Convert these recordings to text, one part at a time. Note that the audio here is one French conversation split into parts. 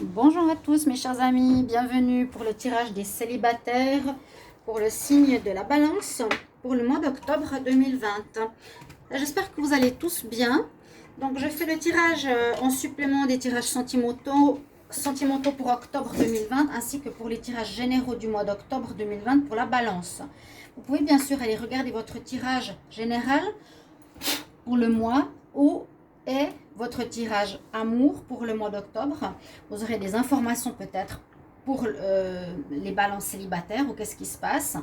Bonjour à tous mes chers amis, bienvenue pour le tirage des célibataires pour le signe de la balance pour le mois d'octobre 2020. J'espère que vous allez tous bien. Donc je fais le tirage en supplément des tirages sentimentaux pour octobre 2020 ainsi que pour les tirages généraux du mois d'octobre 2020 pour la balance. Vous pouvez bien sûr aller regarder votre tirage général pour le mois où est votre tirage amour pour le mois d'octobre. Vous aurez des informations peut-être pour les balances célibataires ou qu'est-ce qui se passe.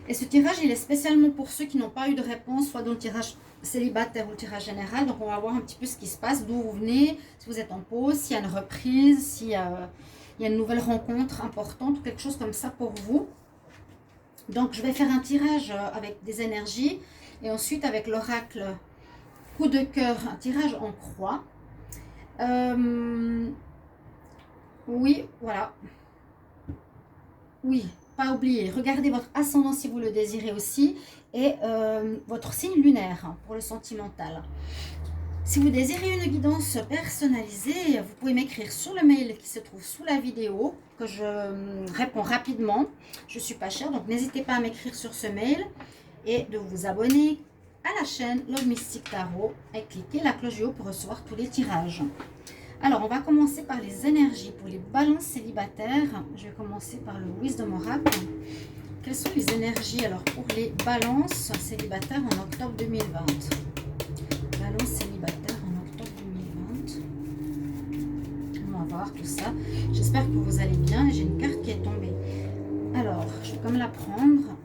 Et ce tirage, il est spécialement pour ceux qui n'ont pas eu de réponse, soit dans le tirage célibataire ou le tirage général. Donc, on va voir un petit peu ce qui se passe, d'où vous venez, si vous êtes en pause, s'il y a une reprise, s'il y a une nouvelle rencontre importante, quelque chose comme ça pour vous. Donc, je vais faire un tirage avec des énergies et ensuite avec l'oracle coup de cœur, un tirage en croix. Oui, voilà. Oui, pas oublier. Regardez votre ascendant si vous le désirez aussi et votre signe lunaire pour le sentimental. Si vous désirez une guidance personnalisée, vous pouvez m'écrire sur le mail qui se trouve sous la vidéo, que je réponds rapidement. Je ne suis pas chère, donc n'hésitez pas à m'écrire sur ce mail et de vous abonner à la chaîne Love Mystique Tarot et cliquez la cloche du haut pour recevoir tous les tirages. Alors, on va commencer par les énergies pour les balances célibataires. Je vais commencer par le Wisdom Oracle. Quelles sont les énergies alors pour les balances célibataires en octobre 2020? Balance célibataire en octobre 2020. On va voir tout ça. J'espère que vous allez bien. J'ai une carte qui est tombée. Alors, je vais comme la prendre.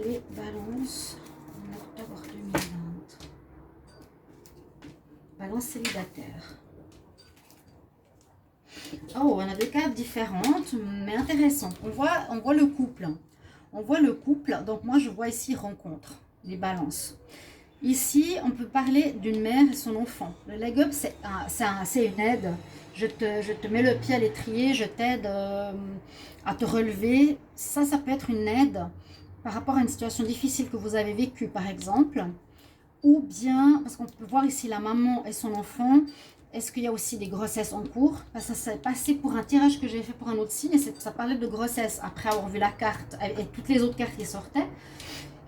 Les balances en octobre 2020. Balance célibataire. Oh, on a deux cartes différentes, mais intéressantes. On voit le couple. On voit le couple. Donc, moi, je vois ici rencontre, les balances. Ici, on peut parler d'une mère et son enfant. Le leg up, c'est une aide. Je te mets le pied à l'étrier, je t'aide à te relever. Ça peut être une aide par rapport à une situation difficile que vous avez vécue, par exemple. Ou bien, parce qu'on peut voir ici la maman et son enfant. Est-ce qu'il y a aussi des grossesses en cours? Ça s'est passé pour un tirage que j'ai fait pour un autre signe et ça parlait de grossesse après avoir vu la carte et toutes les autres cartes qui sortaient.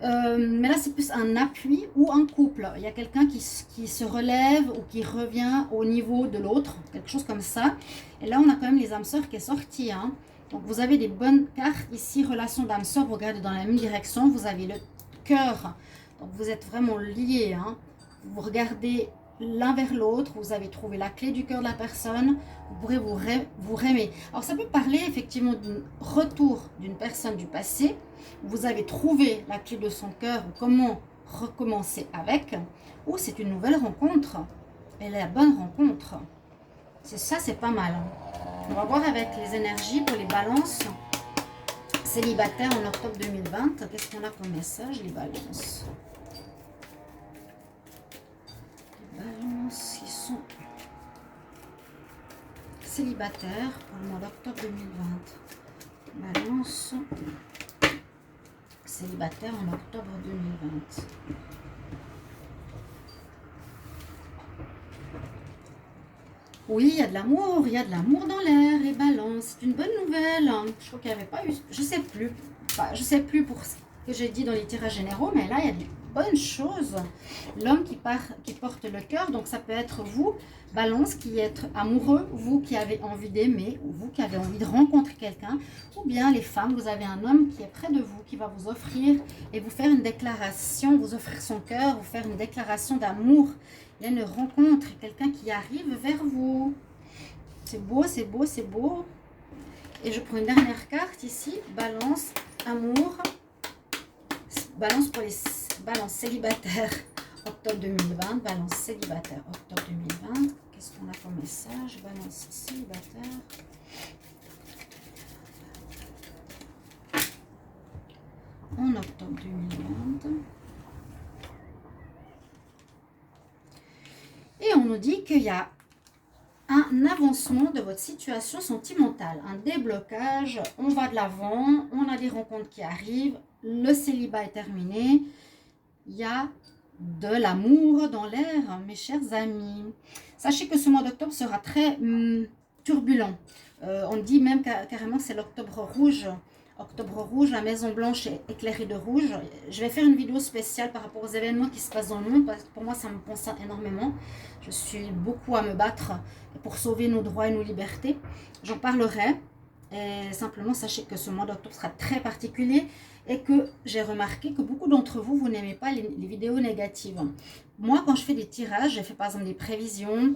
Mais là, c'est plus un appui ou un couple. Il y a quelqu'un qui se relève ou qui revient au niveau de l'autre, quelque chose comme ça. Et là, on a quand même les âmes sœurs qui est sorti. Hein. Donc, vous avez des bonnes cartes ici, relation d'âmes sœurs. Vous regardez dans la même direction. Vous avez le cœur. Donc, vous êtes vraiment liés. Hein. Vous regardez l'un vers l'autre, vous avez trouvé la clé du cœur de la personne, vous pourrez vous raimer. Alors ça peut parler effectivement d'un retour d'une personne du passé, vous avez trouvé la clé de son cœur, comment recommencer avec, ou c'est une nouvelle rencontre, et la bonne rencontre. C'est ça, c'est pas mal. On va voir avec les énergies pour les balances célibataires en octobre 2020. Qu'est-ce qu'on a comme message, les balances? Qui sont célibataires pour le mois d'octobre 2020. Balance célibataire en octobre 2020. Oui, il y a de l'amour dans l'air, les balances. C'est une bonne nouvelle. Je crois qu'il n'y avait pas eu, je sais plus pour ce que j'ai dit dans les tirages généraux, mais là, il y a des bonnes choses. L'homme qui porte le cœur, donc ça peut être vous, balance, qui êtes amoureux, vous qui avez envie d'aimer, ou vous qui avez envie de rencontrer quelqu'un, ou bien les femmes, vous avez un homme qui est près de vous, qui va vous offrir et vous faire une déclaration, vous offrir son cœur, vous faire une déclaration d'amour. Il y a une rencontre, quelqu'un qui arrive vers vous. C'est beau, c'est beau, c'est beau. Et je prends une dernière carte ici, balance, amour, balance pour les balances célibataires, octobre 2020, balance célibataire, octobre 2020. Qu'est-ce qu'on a comme message? Balance célibataire. En octobre 2020. Et on nous dit qu'il y a un avancement de votre situation sentimentale, un déblocage, on va de l'avant, on a des rencontres qui arrivent, le célibat est terminé, il y a de l'amour dans l'air, mes chers amis. Sachez que ce mois d'octobre sera très turbulent. On dit même carrément que c'est l'octobre rouge. Octobre rouge, la Maison Blanche est éclairée de rouge. Je vais faire une vidéo spéciale par rapport aux événements qui se passent dans le monde, parce que pour moi, ça me concerne énormément. Je suis beaucoup à me battre pour sauver nos droits et nos libertés. J'en parlerai. Et simplement, sachez que ce mois d'octobre sera très particulier et que j'ai remarqué que beaucoup d'entre vous, vous n'aimez pas les vidéos négatives. Moi, quand je fais des tirages, j'ai fait par exemple des prévisions,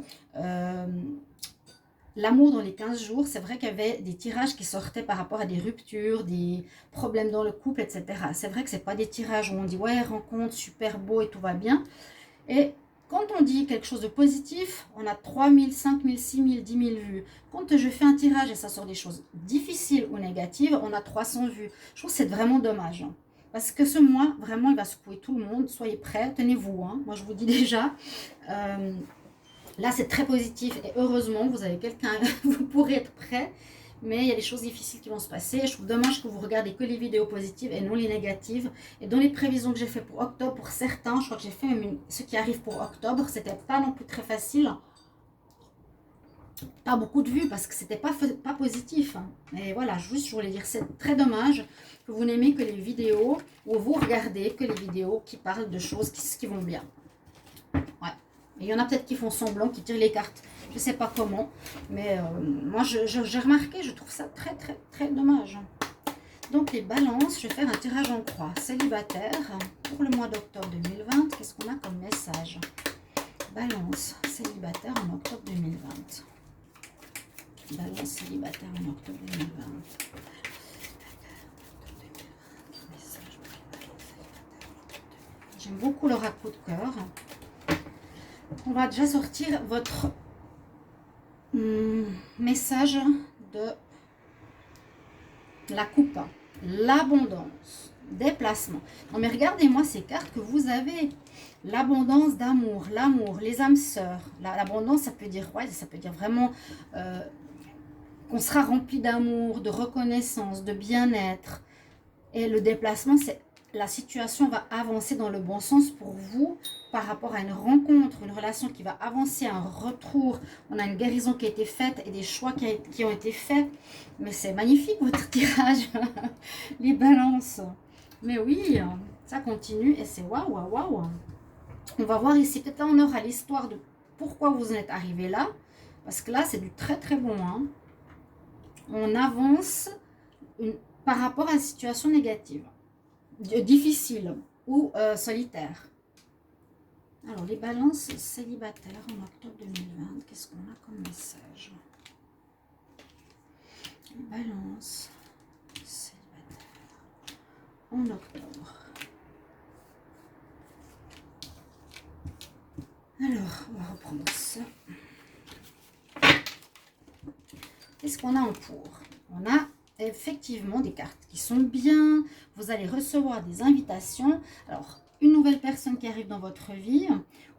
l'amour dans les 15 jours, c'est vrai qu'il y avait des tirages qui sortaient par rapport à des ruptures, des problèmes dans le couple, etc. C'est vrai que ce n'est pas des tirages où on dit « ouais, rencontre, super beau et tout va bien ». Et quand on dit quelque chose de positif, on a 3000, 5000, 6000, 10 000 vues. Quand je fais un tirage et ça sort des choses difficiles ou négatives, on a 300 vues. Je trouve que c'est vraiment dommage. Parce que ce mois, vraiment, il va secouer tout le monde. Soyez prêts, tenez-vous. Moi, je vous dis déjà... là, c'est très positif et heureusement, vous avez quelqu'un, vous pourrez être prêt. Mais il y a des choses difficiles qui vont se passer. Je trouve dommage que vous regardez que les vidéos positives et non les négatives. Et dans les prévisions que j'ai fait pour octobre, pour certains, je crois que j'ai fait même ce qui arrive pour octobre, c'était pas non plus très facile. Pas beaucoup de vues parce que c'était pas positif. Et voilà, juste je voulais dire, c'est très dommage que vous n'aimez que les vidéos où vous regardez que les vidéos qui parlent de choses qui vont bien. Ouais. Il y en a peut-être qui font semblant, qui tirent les cartes. Je ne sais pas comment. Mais moi, j'ai remarqué, je trouve ça très, très, très dommage. Donc, les balances, je vais faire un tirage en croix. Célibataire, pour le mois d'octobre 2020, qu'est-ce qu'on a comme message? Balance, célibataire en octobre 2020. Balance, célibataire en octobre 2020. J'aime beaucoup l'oracle de cœur. On va déjà sortir votre message de la coupe, l'abondance, déplacement. Non mais regardez-moi ces cartes que vous avez. L'abondance d'amour, l'amour, les âmes sœurs. L'abondance, ça peut dire, ouais, ça peut dire vraiment qu'on sera rempli d'amour, de reconnaissance, de bien-être. Et le déplacement, c'est la situation va avancer dans le bon sens pour vous par rapport à une rencontre, une relation qui va avancer, un retour. On a une guérison qui a été faite et des choix qui ont été faits. Mais c'est magnifique votre tirage, les balances. Mais oui, ça continue et c'est waouh, waouh, waouh. On va voir ici, peut-être là on aura l'histoire de pourquoi vous en êtes arrivé là. Parce que là, c'est du très très bon. On avance par rapport à une situation négative, difficile ou solitaire. Alors, les balances célibataires en octobre 2020, qu'est-ce qu'on a comme message? Les balances célibataires en octobre. Alors, on va reprendre ça. Qu'est-ce qu'on a en pour? On a effectivement des cartes qui sont bien. Vous allez recevoir des invitations. Alors, une nouvelle personne qui arrive dans votre vie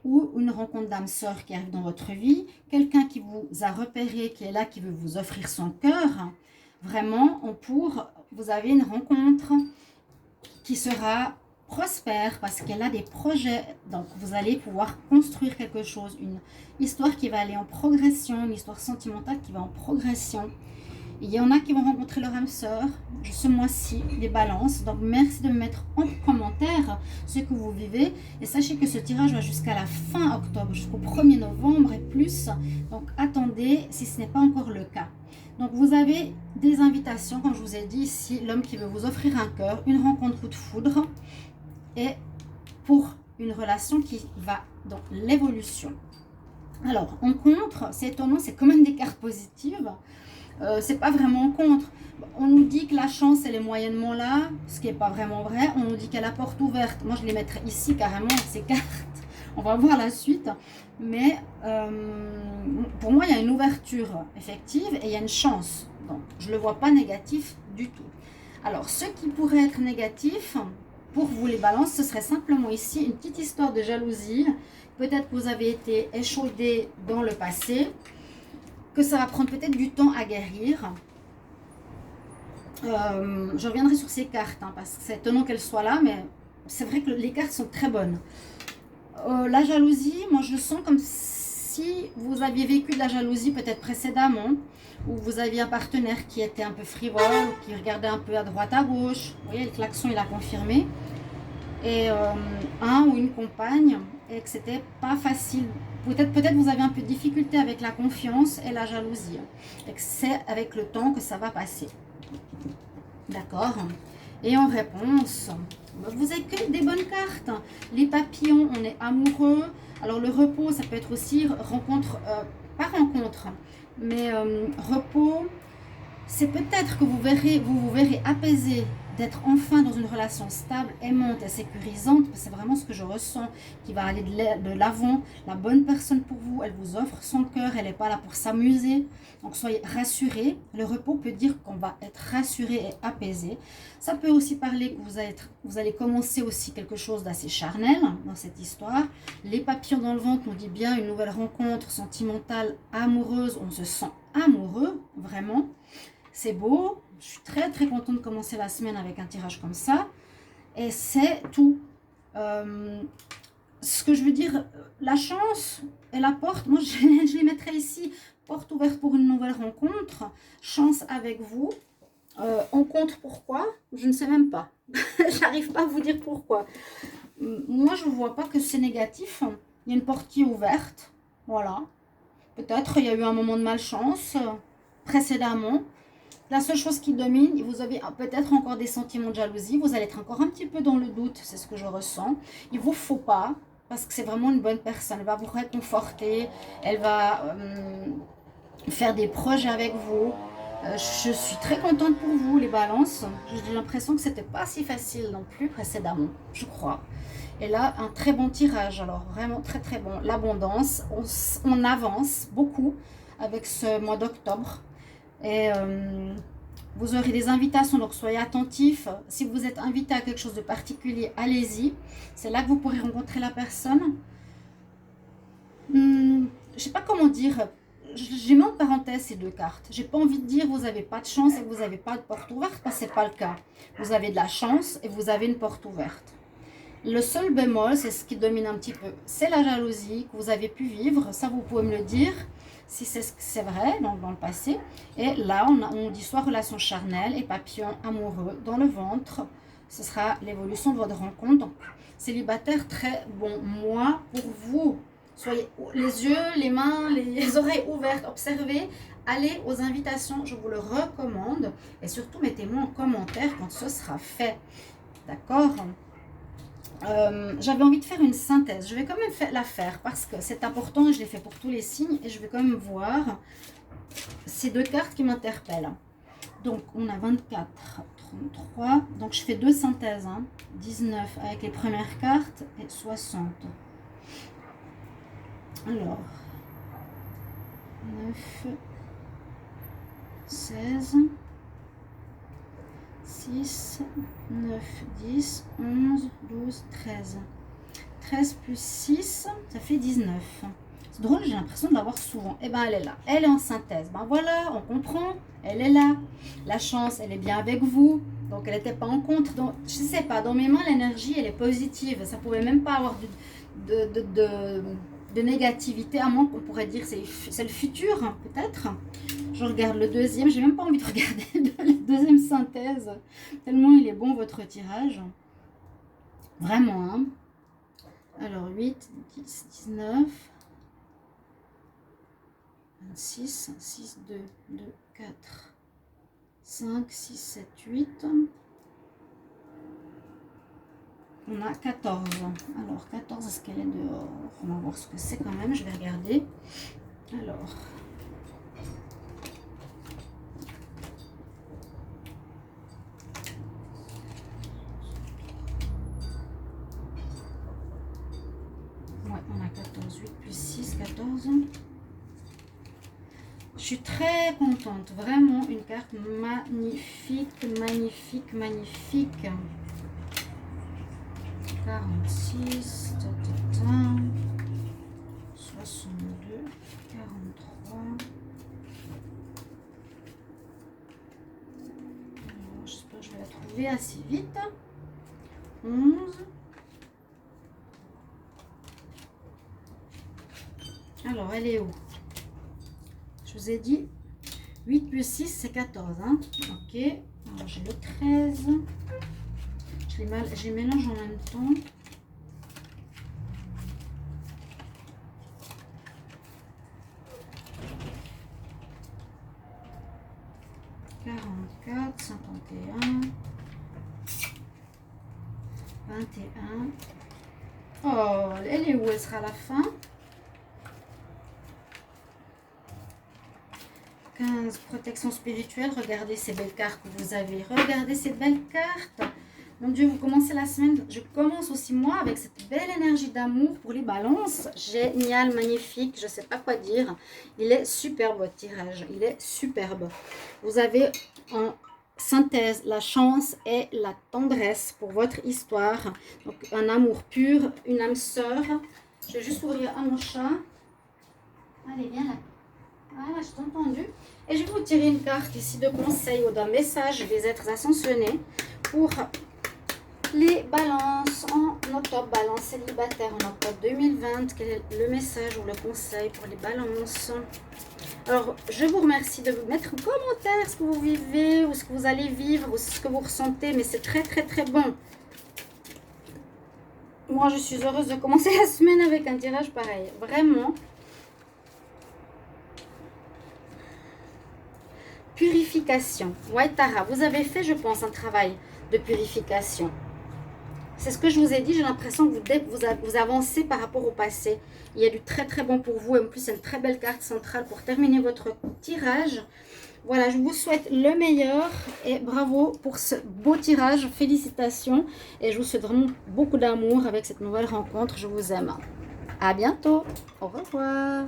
ou une rencontre d'âme sœur qui arrive dans votre vie. Quelqu'un qui vous a repéré, qui est là, qui veut vous offrir son cœur. Vraiment, vous avez une rencontre qui sera prospère parce qu'elle a des projets. Donc, vous allez pouvoir construire quelque chose. Une histoire qui va aller en progression, une histoire sentimentale qui va en progression. Il y en a qui vont rencontrer leur âme sœur ce mois-ci, les balances. Donc, merci de me mettre en commentaire ce que vous vivez. Et sachez que ce tirage va jusqu'à la fin octobre, jusqu'au 1er novembre et plus. Donc, attendez si ce n'est pas encore le cas. Donc, vous avez des invitations, comme je vous ai dit ici, l'homme qui veut vous offrir un cœur, une rencontre coup de foudre et pour une relation qui va dans l'évolution. Alors, en contre, c'est étonnant, c'est quand même des cartes positives. C'est pas vraiment en contre. On nous dit que la chance elle est moyennement là, ce qui n'est pas vraiment vrai. On nous dit qu'elle a la porte ouverte. Moi je les mettrai ici carrément, ces cartes. On va voir la suite. Mais pour moi il y a une ouverture effective et il y a une chance. Donc je ne le vois pas négatif du tout. Alors ce qui pourrait être négatif pour vous les balances, ce serait simplement ici une petite histoire de jalousie. Peut-être que vous avez été échaudé dans le passé, que ça va prendre peut-être du temps à guérir. Je reviendrai sur ces cartes, parce que c'est étonnant qu'elles soient là, mais c'est vrai que les cartes sont très bonnes. La jalousie, moi je sens comme si vous aviez vécu de la jalousie peut-être précédemment, ou vous aviez un partenaire qui était un peu frivole, ou qui regardait un peu à droite à gauche. Vous voyez, le klaxon il a confirmé. Et un ou une compagne, et que c'était pas facile. Peut-être vous avez un peu de difficulté avec la confiance et la jalousie. Et que c'est avec le temps que ça va passer. D'accord. Et en réponse, vous avez que des bonnes cartes. Les papillons, on est amoureux. Alors le repos, ça peut être aussi rencontre, pas rencontre, mais repos. C'est peut-être que vous vous verrez apaisé d'être enfin dans une relation stable, aimante et sécurisante. C'est vraiment ce que je ressens qui va aller de l'avant. La bonne personne pour vous, elle vous offre son cœur, elle n'est pas là pour s'amuser. Donc soyez rassurés. Le repos peut dire qu'on va être rassuré et apaisé. Ça peut aussi parler que vous allez commencer aussi quelque chose d'assez charnel dans cette histoire. Les papillons dans le ventre nous dit bien une nouvelle rencontre sentimentale, amoureuse. On se sent amoureux, vraiment. C'est beau, je suis très très contente de commencer la semaine avec un tirage comme ça. Et c'est tout. Ce que je veux dire, la chance et la porte, moi je les mettrais ici. Porte ouverte pour une nouvelle rencontre, chance avec vous. On compte pourquoi? Je ne sais même pas. J'arrive pas à vous dire pourquoi. Moi je ne vois pas que c'est négatif. Il y a une porte qui est ouverte. Voilà. Peut-être il y a eu un moment de malchance précédemment. La seule chose qui domine, vous avez peut-être encore des sentiments de jalousie, vous allez être encore un petit peu dans le doute, c'est ce que je ressens. Il ne vous faut pas, parce que c'est vraiment une bonne personne, elle va vous réconforter, elle va faire des projets avec vous. Je suis très contente pour vous, les balances. J'ai l'impression que c'était pas si facile non plus précédemment, je crois. Et là, un très bon tirage, alors vraiment très très bon. L'abondance, on avance beaucoup avec ce mois d'octobre. Et vous aurez des invitations, donc soyez attentifs. Si vous êtes invité à quelque chose de particulier, allez-y. C'est là que vous pourrez rencontrer la personne. Je ne sais pas comment dire. J'ai mis en parenthèse ces deux cartes. J'ai pas envie de dire vous n'avez pas de chance et que vous n'avez pas de porte ouverte, parce que ce n'est pas le cas. Vous avez de la chance et vous avez une porte ouverte. Le seul bémol, c'est ce qui domine un petit peu, c'est la jalousie que vous avez pu vivre. Ça, vous pouvez me le dire, si c'est vrai dans le passé. Et là, on dit soit relation charnelle et papillon amoureux dans le ventre. Ce sera l'évolution de votre rencontre. Donc, célibataire, très bon mois pour vous. Soyez les yeux, les mains, les oreilles ouvertes, observez. Allez aux invitations, je vous le recommande. Et surtout, mettez-moi en commentaire quand ce sera fait. D'accord ? J'avais envie de faire une synthèse. Je vais quand même la faire parce que c'est important. Je l'ai fait pour tous les signes et je vais quand même voir ces deux cartes qui m'interpellent. Donc, on a 24, 33. Donc, je fais deux synthèses. 19 avec les premières cartes et 60. Alors, 9, 16, 6, 9, 10, 11, 12, 13. 13 plus 6, ça fait 19. C'est drôle, j'ai l'impression de l'avoir souvent. Et bien, elle est là. Elle est en synthèse. Ben voilà, on comprend. Elle est là. La chance, elle est bien avec vous. Donc, elle n'était pas en contre. Donc, je ne sais pas, dans mes mains, l'énergie, elle est positive. Ça ne pouvait même pas avoir de négativité, à moins qu'on pourrait dire c'est le futur, hein, peut-être. Je regarde le deuxième. J'ai même pas envie de regarder la deuxième synthèse. Tellement il est bon, votre tirage. Vraiment, hein. Alors, 8, 10, 19, 26, 6, 2, 2, 4, 5, 6, 7, 8. On a 14. Alors, 14, est-ce qu'elle est dehors? On va voir ce que c'est quand même. Je vais regarder. Alors... Ouais, on a 14, 8 plus 6, 14. Je suis très contente, vraiment une carte magnifique, magnifique, magnifique. 46, 62, 43. J'espère que je vais la trouver assez vite. 11. elle est où? Je vous ai dit 8 plus 6, c'est 14. Hein? Ok. Alors, j'ai le 13. Je les mélange en même temps. Quarante-quatre, 51, 21. Oh, elle est où? Elle sera à la fin. 15, protection spirituelle. Regardez ces belles cartes que vous avez. Regardez ces belles cartes. Mon Dieu, vous commencez la semaine. Je commence aussi moi avec cette belle énergie d'amour pour les balances. Génial, magnifique. Je ne sais pas quoi dire. Il est superbe votre tirage. Il est superbe. Vous avez en synthèse la chance et la tendresse pour votre histoire. Donc un amour pur, une âme sœur. Je vais juste ouvrir à mon chat. Allez, viens là. Voilà, je t'ai entendu. Et je vais vous tirer une carte ici de conseil ou d'un message des êtres ascensionnés pour les balances en octobre, balance célibataire en octobre 2020. Quel est le message ou le conseil pour les balances? Alors, je vous remercie de vous mettre en commentaire ce que vous vivez ou ce que vous allez vivre ou ce que vous ressentez, mais c'est très très très bon. Moi, je suis heureuse de commencer la semaine avec un tirage pareil. Vraiment. Purification. Waitara, vous avez fait, je pense, un travail de purification. C'est ce que je vous ai dit, j'ai l'impression que vous avancez par rapport au passé. Il y a du très très bon pour vous. Et en plus, c'est une très belle carte centrale pour terminer votre tirage. Voilà, je vous souhaite le meilleur et bravo pour ce beau tirage. Félicitations. Et je vous souhaite vraiment beaucoup d'amour avec cette nouvelle rencontre. Je vous aime. À bientôt. Au revoir.